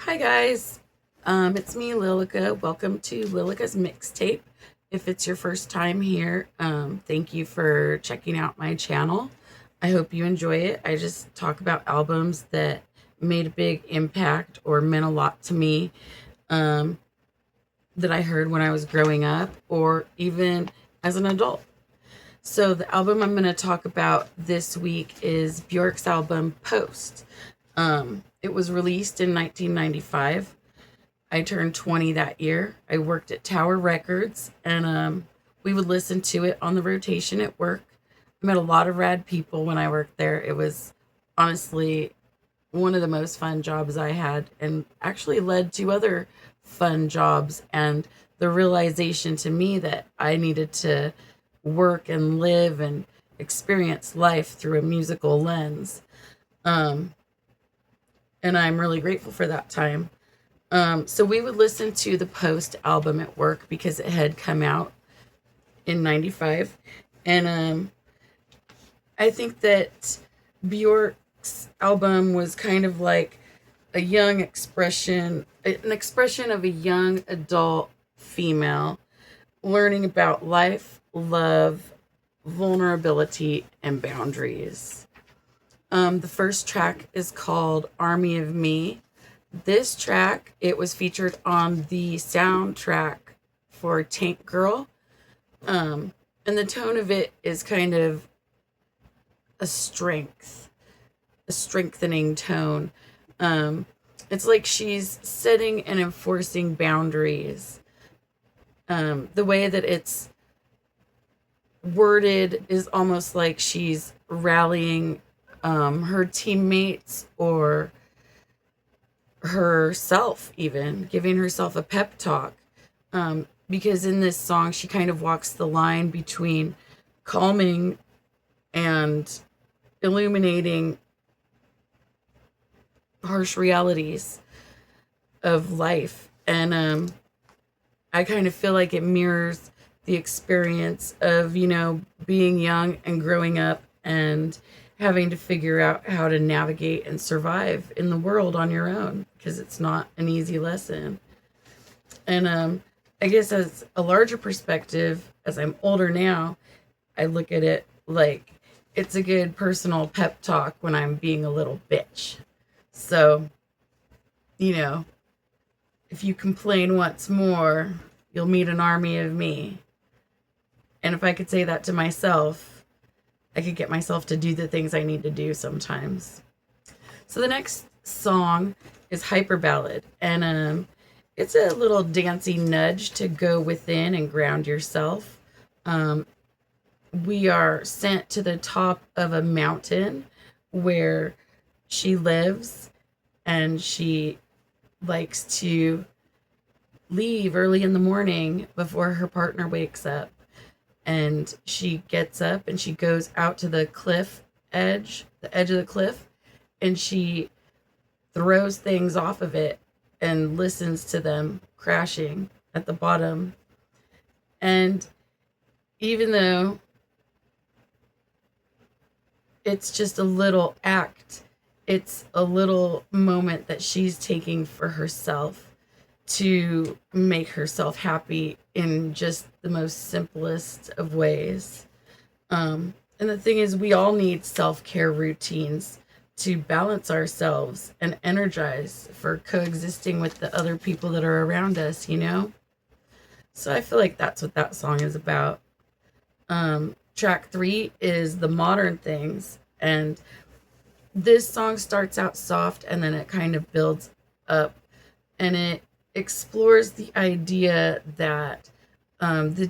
Hi guys, it's me Lilica. Welcome to Lilica's mixtape. If it's your first time here, thank you for checking out my channel. I hope you enjoy it. I just talk about albums that made a big impact or meant a lot to me, um, that I heard when I was growing up or even as an adult. So the album I'm going to talk about this week is Bjork's album Post. It was released in 1995. I turned 20 that year. I worked at Tower Records, and we would listen to it on the rotation at work. I met a lot of rad people when I worked there. It was honestly one of the most fun jobs I had, and actually led to other fun jobs and the realization to me that I needed to work and live and experience life through a musical lens. Um, and I'm really grateful for that time. So we would listen to the Post album at work because it had come out in 95. And I think that Bjork's album was kind of like a young expression, an expression of a young adult female learning about life, love, vulnerability, and boundaries. The first track is called Army of Me. This track, it was featured on the soundtrack for Tank Girl. And the tone of it is kind of a a strengthening tone. Um, it's like she's setting and enforcing boundaries. The way that it's worded is almost like she's rallying her teammates or herself, even giving herself a pep talk. Because in this song, she kind of walks the line between calming and illuminating harsh realities of life. And I kind of feel like it mirrors the experience of, being young and growing up and having to figure out how to navigate and survive in the world on your own because it's not an easy lesson. And I guess as a larger perspective, as I'm older now, I look at it like it's a good personal pep talk when I'm being a little bitch. So, you know, if you complain once more, you'll meet an army of me. And if I could say that to myself, I could get myself to do the things I need to do sometimes. So the next song is Hyper Ballad. And it's a little dancey nudge to go within and ground yourself. We are sent to the top of a mountain where she lives, and she likes to leave early in the morning before her partner wakes up. And she gets up and she goes out to the edge of the cliff, and she throws things off of it and listens to them crashing at the bottom. And even though it's just a little act, it's a little moment that she's taking for herself to make herself happy in just the most simplest of ways. And the thing is, we all need self care routines to balance ourselves and energize for coexisting with the other people that are around us. So I feel like that's what that song is about. Track 3 is The Modern Things. And this song starts out soft and then it kind of builds up, and it explores the idea that the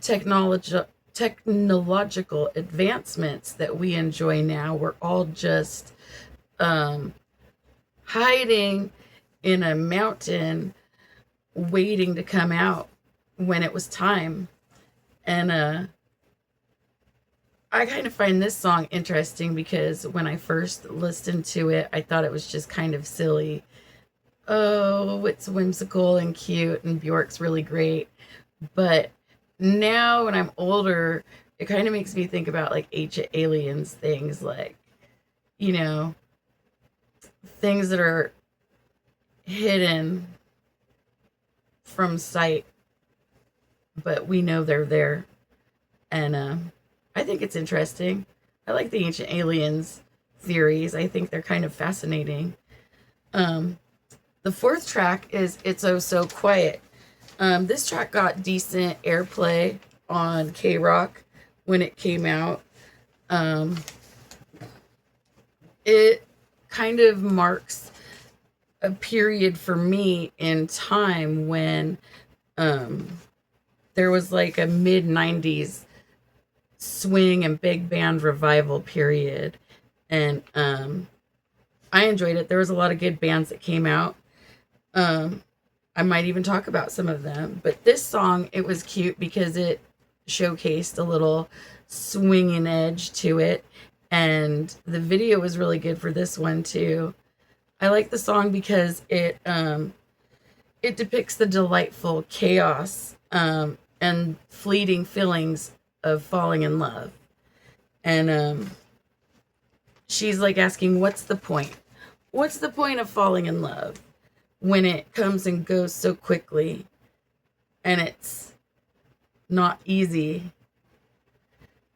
technological advancements that we enjoy now were all just hiding in a mountain waiting to come out when it was time. And I kind of find this song interesting because when I first listened to it, I thought it was just kind of silly. Oh, it's whimsical and cute, and Bjork's really great. But now when I'm older, it kind of makes me think about like ancient aliens things, like, you know, things that are hidden from sight, but we know they're there. And I think it's interesting. I like the ancient aliens theories. I think they're kind of fascinating. Um, the fourth track is It's Oh So Quiet. This track got decent airplay on K Rock when it came out. Um, it kind of marks a period for me in time when um, there was like a mid 90s swing and big band revival period. And I enjoyed it. There was a lot of good bands that came out. Um, I might even talk about some of them. But this song, it was cute because it showcased a little swinging edge to it. And the video was really good for this one too. I like the song because it depicts the delightful chaos and fleeting feelings of falling in love. And she's like asking, what's the point? What's the point of falling in love when it comes and goes so quickly and it's not easy?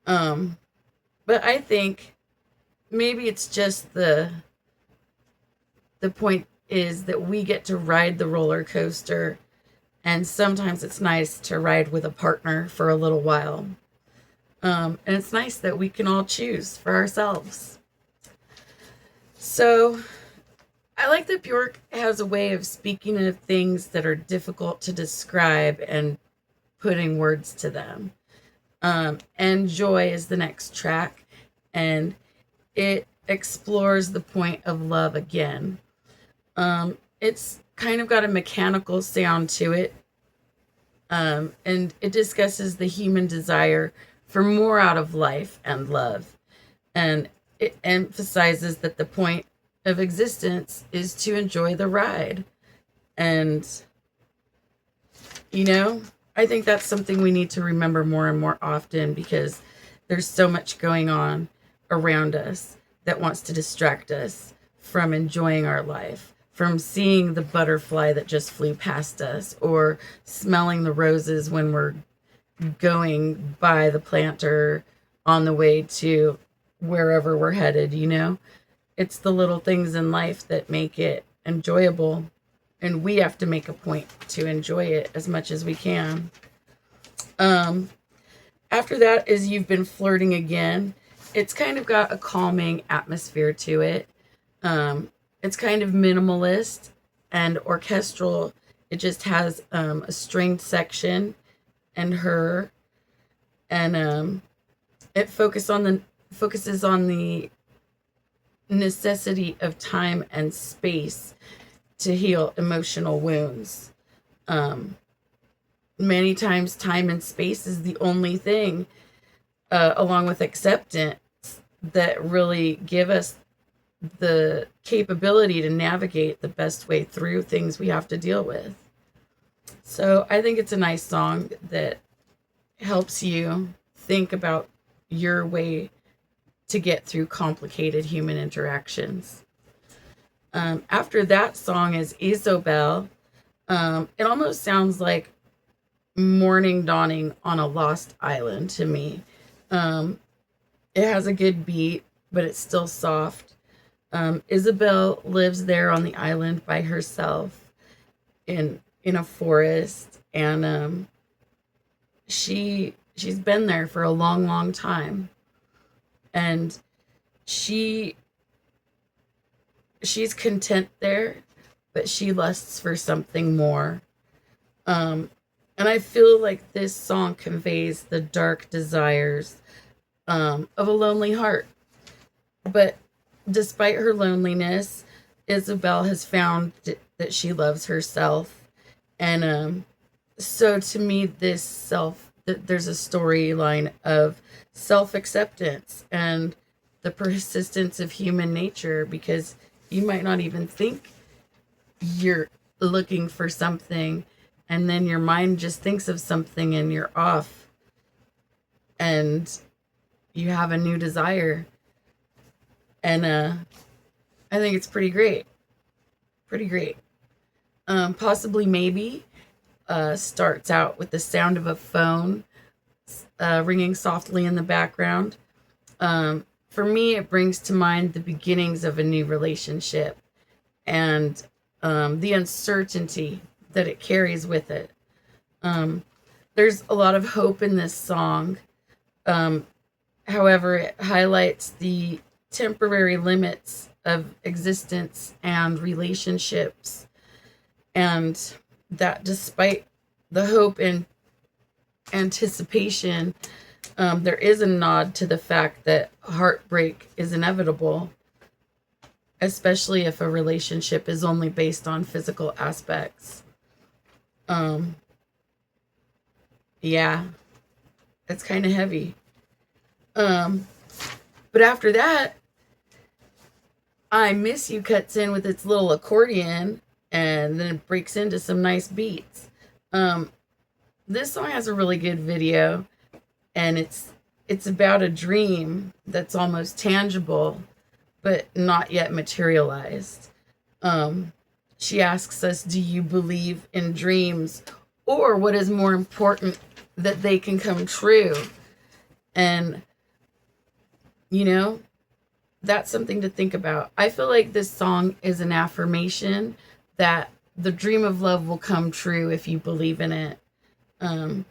But I think maybe it's just the point is that we get to ride the roller coaster, and sometimes it's nice to ride with a partner for a little while. And it's nice that we can all choose for ourselves. So I like that Bjork has a way of speaking of things that are difficult to describe and putting words to them. And Joy is the next track, and it explores the point of love again. It's kind of got a mechanical sound to it, and it discusses the human desire for more out of life and love. And it emphasizes that the point of existence is to enjoy the ride. And, you know, I think that's something we need to remember more and more often because there's so much going on around us that wants to distract us from enjoying our life, from seeing the butterfly that just flew past us, or smelling the roses when we're going by the planter on the way to wherever we're headed, you know? It's the little things in life that make it enjoyable, and we have to make a point to enjoy it as much as we can. Um, After that is You've Been Flirting Again. It's kind of got a calming atmosphere to it. It's kind of minimalist and orchestral. It just has a stringed section and her, and it focuses on the necessity of time and space to heal emotional wounds. Um, Many times, time and space is the only thing, along with acceptance, that really give us the capability to navigate the best way through things we have to deal with. So I think it's a nice song that helps you think about your way to get through complicated human interactions. After that song is Isobel. It almost sounds like morning dawning on a lost island to me. It has a good beat, but it's still soft. Isabel lives there on the island by herself in a forest, and she's been there for a long, long time, and she she's content there, but she lusts for something more. Um, and I feel like this song conveys the dark desires of a lonely heart. But despite her loneliness, Isabel has found that she loves herself. And so to me, there's a storyline of self acceptance and the persistence of human nature, because you might not even think you're looking for something, and then your mind just thinks of something and you're off, and you have a new desire. And I think it's pretty great. Pretty great. Possibly, maybe, starts out with the sound of a phone ringing softly in the background. For me, it brings to mind the beginnings of a new relationship and the uncertainty that it carries with it. Um, there's a lot of hope in this song. Um, However, it highlights the temporary limits of existence and relationships, and that despite the hope and anticipation, there is a nod to the fact that heartbreak is inevitable, especially if a relationship is only based on physical aspects. Um, yeah, it's kind of heavy. Um, but after that, I Miss You cuts in with its little accordion and then it breaks into some nice beats. Um, this song has a really good video, and it's about a dream that's almost tangible but not yet materialized. Um, she asks us, do you believe in dreams? Or what is more important, that they can come true? And, you know, that's something to think about. I feel like this song is an affirmation that the dream of love will come true if you believe in it. Um,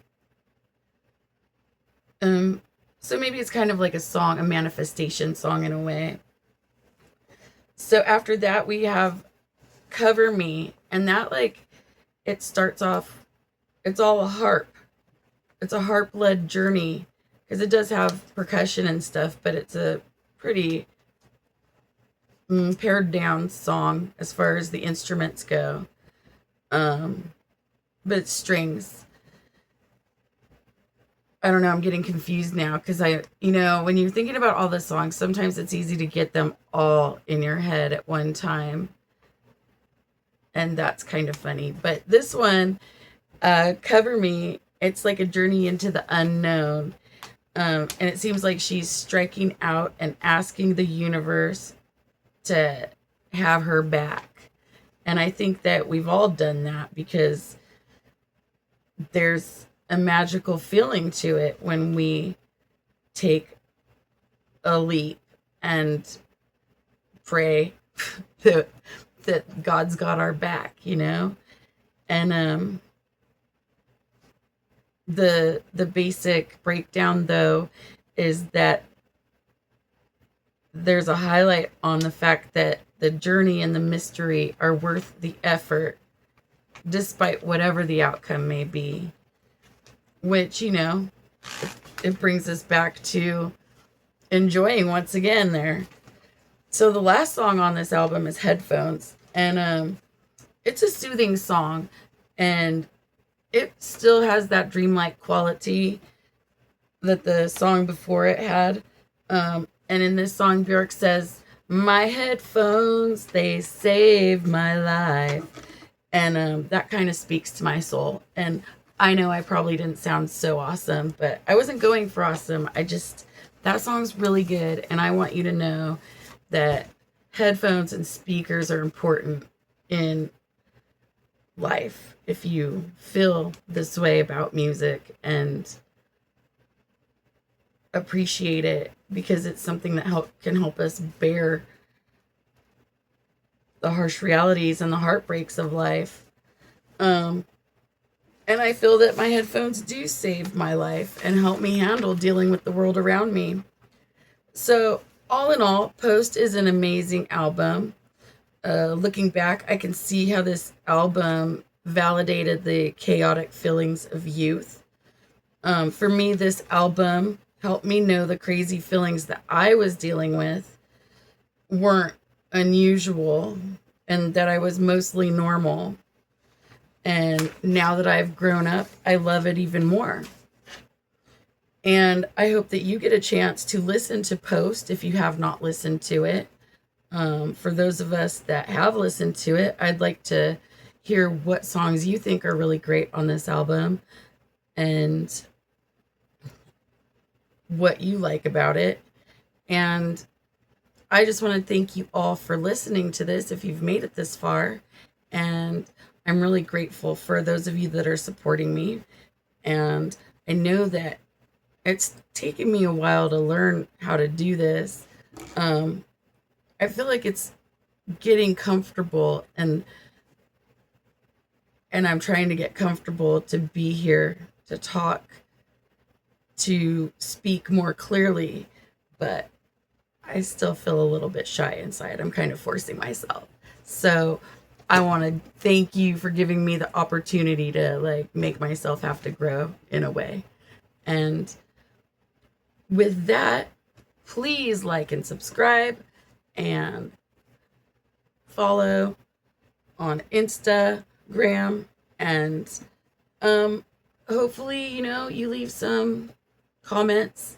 um, so maybe it's kind of like a song, a manifestation song in a way. So after that, we have Cover Me, and that, like, it starts off, it's all a harp. It's a harp led journey because it does have percussion and stuff, but it's a pretty pared down song as far as the instruments go. Um, but it's strings. I don't know. I'm getting confused now because when you're thinking about all the songs, sometimes it's easy to get them all in your head at one time. And that's kind of funny. But this one, Cover Me, it's like a journey into the unknown. And it seems like she's striking out and asking the universe to have her back. And I think that we've all done that because there's a magical feeling to it when we take a leap and pray that God's got our back, And the basic breakdown though is that there's a highlight on the fact that the journey and the mystery are worth the effort despite whatever the outcome may be, which it brings us back to enjoying once again there. So the last song on this album is Headphones, and it's a soothing song, and it still has that dreamlike quality that the song before it had. And in this song, Bjork says, "My headphones, they saved my life." And that kind of speaks to my soul. And I know I probably didn't sound so awesome, but I wasn't going for awesome. That song's really good. And I want you to know that headphones and speakers are important in life if you feel this way about music and appreciate it, because it's something that can help us bear the harsh realities and the heartbreaks of life. And I feel that my headphones do save my life and help me handle dealing with the world around me. So all in all, Post is an amazing album. Looking back, I can see how this album validated the chaotic feelings of youth. For me, this album helped me know the crazy feelings that I was dealing with weren't unusual and that I was mostly normal. And now that I've grown up, I love it even more. And I hope that you get a chance to listen to Post if you have not listened to it. For those of us that have listened to it, I'd like to hear what songs you think are really great on this album and what you like about it. And I just want to thank you all for listening to this if you've made it this far. And I'm really grateful for those of you that are supporting me. And I know that it's taken me a while to learn how to do this. Um, I feel like it's getting comfortable, and I'm trying to get comfortable to be here, to talk, to speak more clearly, but I still feel a little bit shy inside. I'm kind of forcing myself. So I want to thank you for giving me the opportunity to like make myself have to grow in a way. And with that, please like and subscribe and follow on Instagram, and hopefully, you leave some comments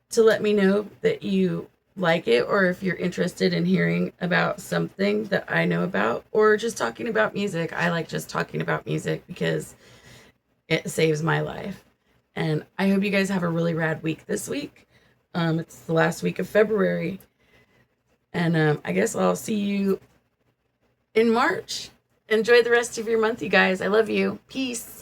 to let me know that you like it, or if you're interested in hearing about something that I know about, or just talking about music. I like just talking about music because it saves my life. And I hope you guys have a really rad week this week. It's the last week of February, and I guess I'll see you in March. Enjoy the rest of your month, you guys. I love you. Peace.